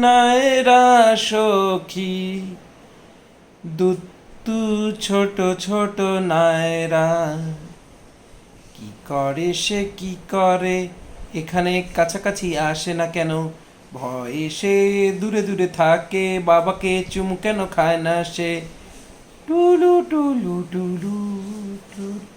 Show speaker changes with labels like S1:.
S1: নায়রা সখী দুত্তু ছোট ছোট নায়রা কি করে সে কি করে এখানে কাছাকাছি আসে না কেন ভয়ে সে দূরে দূরে থাকে বাবাকে চুমু কেন খায় না সে টুলু টুলু টুলু টুলু